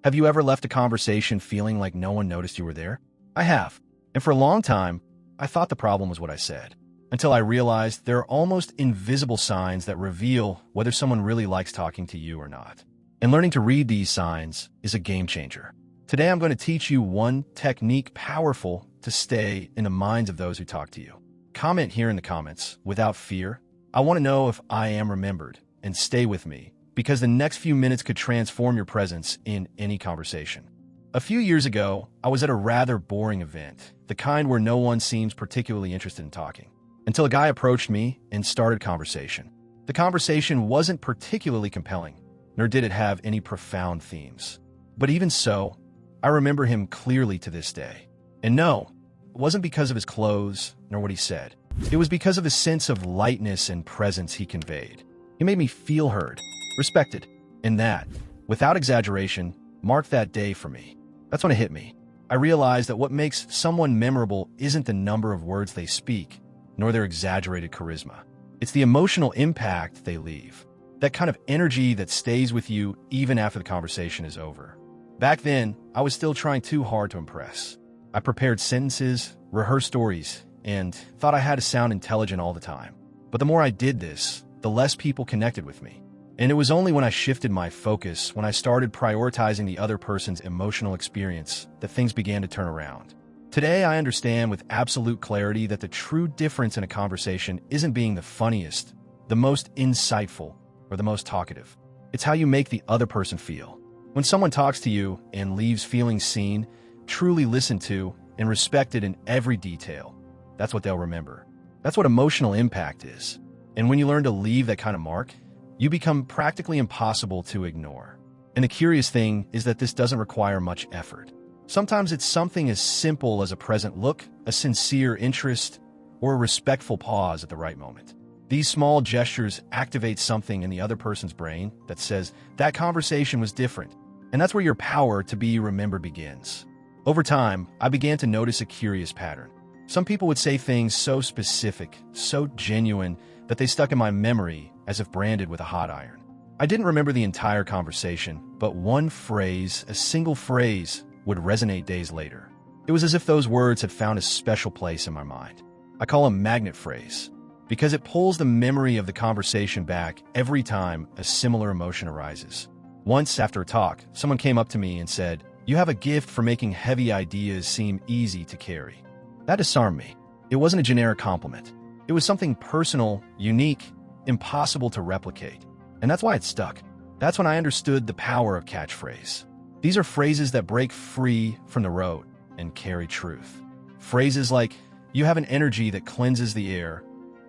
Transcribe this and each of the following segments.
Have you ever left a conversation feeling like no one noticed you were there? I have. And for a long time, I thought the problem was what I said, until I realized there are almost invisible signs that reveal whether someone really likes talking to you or not. And learning to read these signs is a game changer. Today, I'm going to teach you one technique powerful to stay in the minds of those who talk to you. Comment here in the comments without fear. I want to know if I am remembered, and stay with me, because the next few minutes could transform your presence in any conversation. A few years ago, I was at a rather boring event, the kind where no one seems particularly interested in talking, until a guy approached me and started conversation. The conversation wasn't particularly compelling, nor did it have any profound themes. But even so, I remember him clearly to this day. And no, it wasn't because of his clothes nor what he said. It was because of the sense of lightness and presence he conveyed. He made me feel heard, respected, and that, without exaggeration, marked that day for me. That's when it hit me. I realized that what makes someone memorable isn't the number of words they speak, nor their exaggerated charisma. It's the emotional impact they leave, that kind of energy that stays with you even after the conversation is over. Back then, I was still trying too hard to impress. I prepared sentences, rehearsed stories, and thought I had to sound intelligent all the time. But the more I did this, the less people connected with me. And it was only when I shifted my focus, when I started prioritizing the other person's emotional experience, that things began to turn around. Today, I understand with absolute clarity that the true difference in a conversation isn't being the funniest, the most insightful, or the most talkative. It's how you make the other person feel. When someone talks to you and leaves feeling seen, truly listened to, and respected in every detail, that's what they'll remember. That's what emotional impact is. And when you learn to leave that kind of mark, you become practically impossible to ignore. And the curious thing is that this doesn't require much effort. Sometimes it's something as simple as a present look, a sincere interest, or a respectful pause at the right moment. These small gestures activate something in the other person's brain that says that conversation was different. And that's where your power to be remembered begins. Over time, I began to notice a curious pattern. Some people would say things so specific, so genuine, that they stuck in my memory as if branded with a hot iron. I didn't remember the entire conversation, but one phrase, a single phrase, would resonate days later. It was as if those words had found a special place in my mind. I call them magnet phrase, because it pulls the memory of the conversation back every time a similar emotion arises. Once, after a talk, someone came up to me and said, "You have a gift for making heavy ideas seem easy to carry." That disarmed me. It wasn't a generic compliment. It was something personal, unique, impossible to replicate. And that's why it stuck. That's when I understood the power of catchphrase. These are phrases that break free from the rote and carry truth. Phrases like, "You have an energy that cleanses the air,"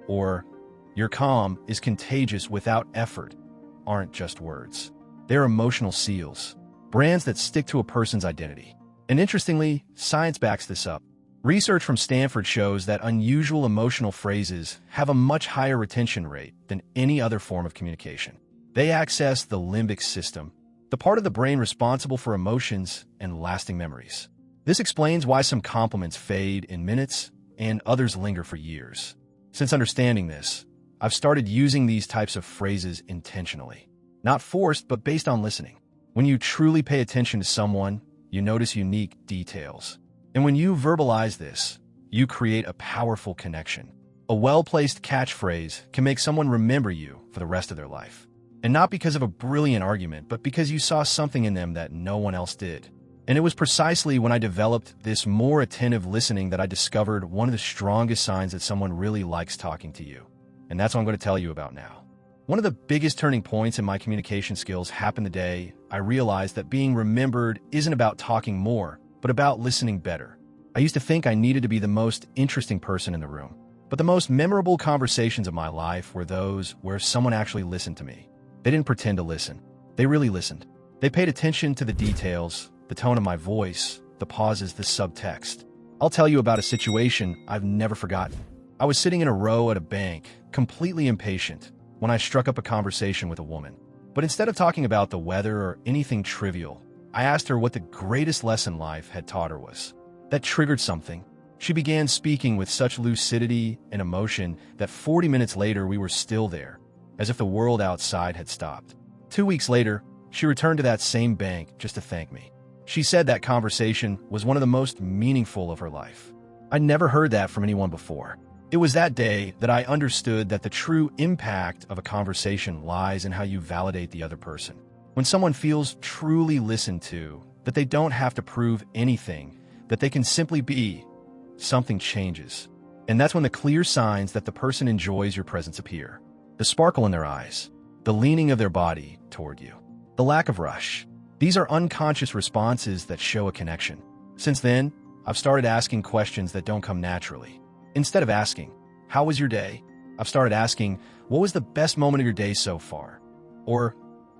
or "Your calm is contagious without effort," aren't just words. They're emotional seals, brands that stick to a person's identity. And interestingly, science backs this up. Research from Stanford shows that unusual emotional phrases have a much higher retention rate than any other form of communication. They access the limbic system, the part of the brain responsible for emotions and lasting memories. This explains why some compliments fade in minutes and others linger for years. Since understanding this, I've started using these types of phrases intentionally. Not forced, but based on listening. When you truly pay attention to someone, you notice unique details. And when you verbalize this, you create a powerful connection. A well-placed catchphrase can make someone remember you for the rest of their life. And not because of a brilliant argument, but because you saw something in them that no one else did. And it was precisely when I developed this more attentive listening that I discovered one of the strongest signs that someone really likes talking to you. And that's what I'm going to tell you about now. One of the biggest turning points in my communication skills happened the day I realized that being remembered isn't about talking more, but about listening better. I used to think I needed to be the most interesting person in the room, but the most memorable conversations of my life were those where someone actually listened to me. They didn't pretend to listen. They really listened. They paid attention to the details, the tone of my voice, the pauses, the subtext. I'll tell you about a situation I've never forgotten. I was sitting in a row at a bank, completely impatient, when I struck up a conversation with a woman. But instead of talking about the weather or anything trivial, I asked her what the greatest lesson life had taught her was. That triggered something. She began speaking with such lucidity and emotion that 40 minutes later we were still there, as if the world outside had stopped. 2 weeks later, She returned to that same bank just to thank me. She said that conversation was one of the most meaningful of her life. I'd never heard that from anyone before. It was that day that I understood that the true impact of a conversation lies in how you validate the other person. When someone feels truly listened to, that they don't have to prove anything, that they can simply be, something changes. And that's when the clear signs that the person enjoys your presence appear. The sparkle in their eyes, the leaning of their body toward you, the lack of rush. These are unconscious responses that show a connection. Since then, I've started asking questions that don't come naturally. Instead of asking, "How was your day?" I've started asking, "What was the best moment of your day so far?" Or,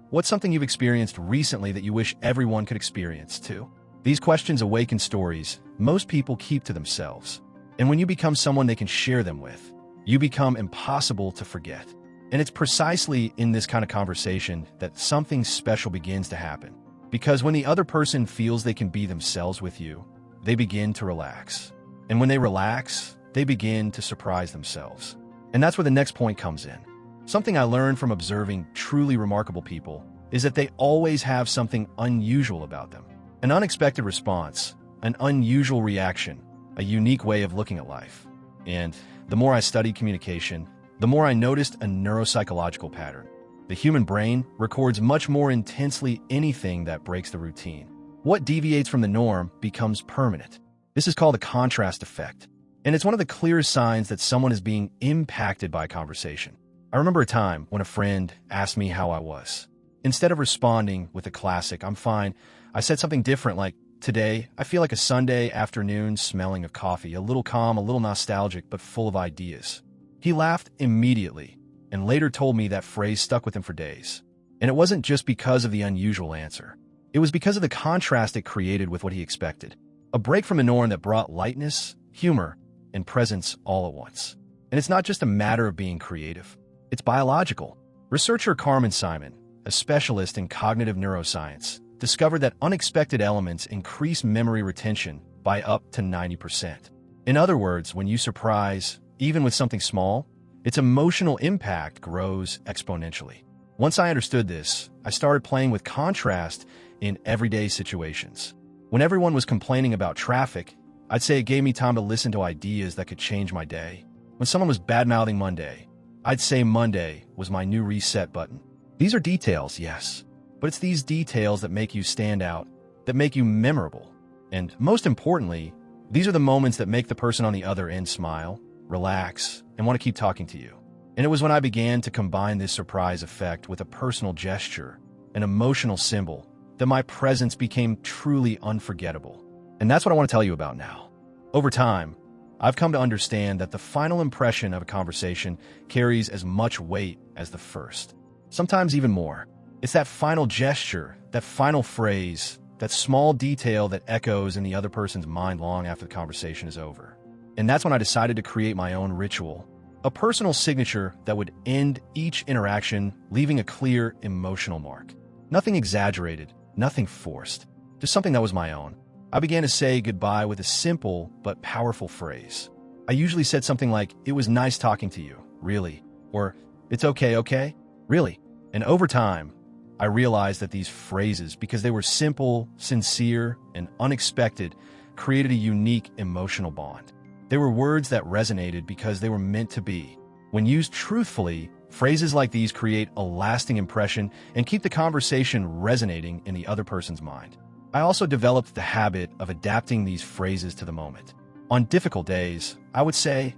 "What's something you've experienced recently that you wish everyone could experience too?" These questions awaken stories most people keep to themselves. And when you become someone they can share them with, you become impossible to forget. And it's precisely in this kind of conversation that something special begins to happen. Because when the other person feels they can be themselves with you, they begin to relax. And when they relax, they begin to surprise themselves. And that's where the next point comes in. Something I learned from observing truly remarkable people is that they always have something unusual about them. An unexpected response, an unusual reaction, a unique way of looking at life. And the more I studied communication, the more I noticed a neuropsychological pattern. The human brain records much more intensely anything that breaks the routine. What deviates from the norm becomes permanent. This is called the contrast effect. And it's one of the clearest signs that someone is being impacted by a conversation. I remember a time when a friend asked me how I was. Instead of responding with a classic, "I'm fine," I said something different like, "Today, I feel like a Sunday afternoon smelling of coffee, a little calm, a little nostalgic, but full of ideas." He laughed immediately and later told me that phrase stuck with him for days. And it wasn't just because of the unusual answer. It was because of the contrast it created with what he expected. A break from the norm that brought lightness, humor, and presence all at once. And it's not just a matter of being creative. It's biological. Researcher Carmen Simon, a specialist in cognitive neuroscience, discovered that unexpected elements increase memory retention by up to 90%. In other words, when you surprise, even with something small, its emotional impact grows exponentially. Once I understood this, I started playing with contrast in everyday situations. When everyone was complaining about traffic, I'd say it gave me time to listen to ideas that could change my day. When someone was bad-mouthing Monday, I'd say Monday was my new reset button. These are details, yes, but it's these details that make you stand out, that make you memorable. And most importantly, these are the moments that make the person on the other end smile, relax, and want to keep talking to you. And it was when I began to combine this surprise effect with a personal gesture, an emotional symbol, that my presence became truly unforgettable. And that's what I want to tell you about now. Over time, I've come to understand that the final impression of a conversation carries as much weight as the first. Sometimes even more. It's that final gesture, that final phrase, that small detail that echoes in the other person's mind long after the conversation is over. And that's when I decided to create my own ritual, a personal signature that would end each interaction, leaving a clear emotional mark. Nothing exaggerated, nothing forced, just something that was my own. I began to say goodbye with a simple but powerful phrase. I usually said something like, "It was nice talking to you, really," or "It's okay, really." And over time, I realized that these phrases, because they were simple, sincere, and unexpected, created a unique emotional bond. They were words that resonated because they were meant to be. When used truthfully, phrases like these create a lasting impression and keep the conversation resonating in the other person's mind. I also developed the habit of adapting these phrases to the moment. On difficult days, I would say,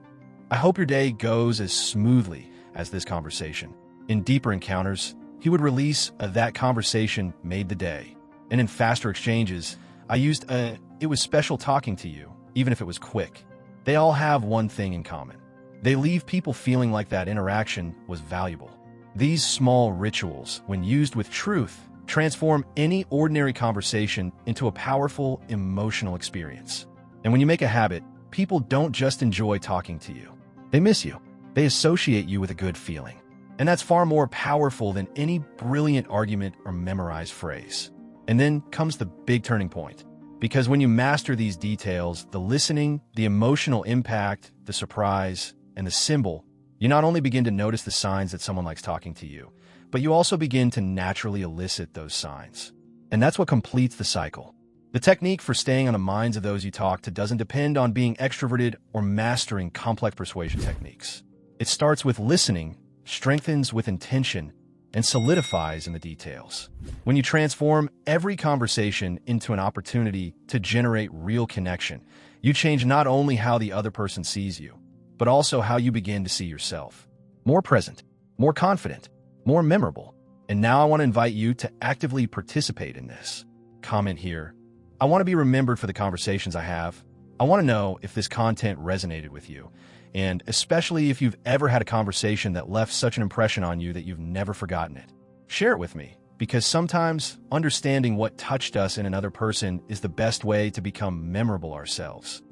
"I hope your day goes as smoothly as this conversation." In deeper encounters, he would release a "that conversation made the day." And in faster exchanges, I used a "it was special talking to you," even if it was quick. They all have one thing in common. They leave people feeling like that interaction was valuable. These small rituals, when used with truth, transform any ordinary conversation into a powerful emotional experience. And when you make a habit, people don't just enjoy talking to you. They miss you. They associate you with a good feeling. And that's far more powerful than any brilliant argument or memorized phrase. And then comes the big turning point. Because when you master these details, the listening, the emotional impact, the surprise, and the symbol, you not only begin to notice the signs that someone likes talking to you, but you also begin to naturally elicit those signs. And that's what completes the cycle. The technique for staying on the minds of those you talk to doesn't depend on being extroverted or mastering complex persuasion techniques. It starts with listening, strengthens with intention, and solidifies in the details. When you transform every conversation into an opportunity to generate real connection, you change not only how the other person sees you, but also how you begin to see yourself. More present, more confident, more memorable. And now I want to invite you to actively participate in this. Comment here. I want to be remembered for the conversations I have. I want to know if this content resonated with you, and especially if you've ever had a conversation that left such an impression on you that you've never forgotten it. Share it with me, because sometimes understanding what touched us in another person is the best way to become memorable ourselves.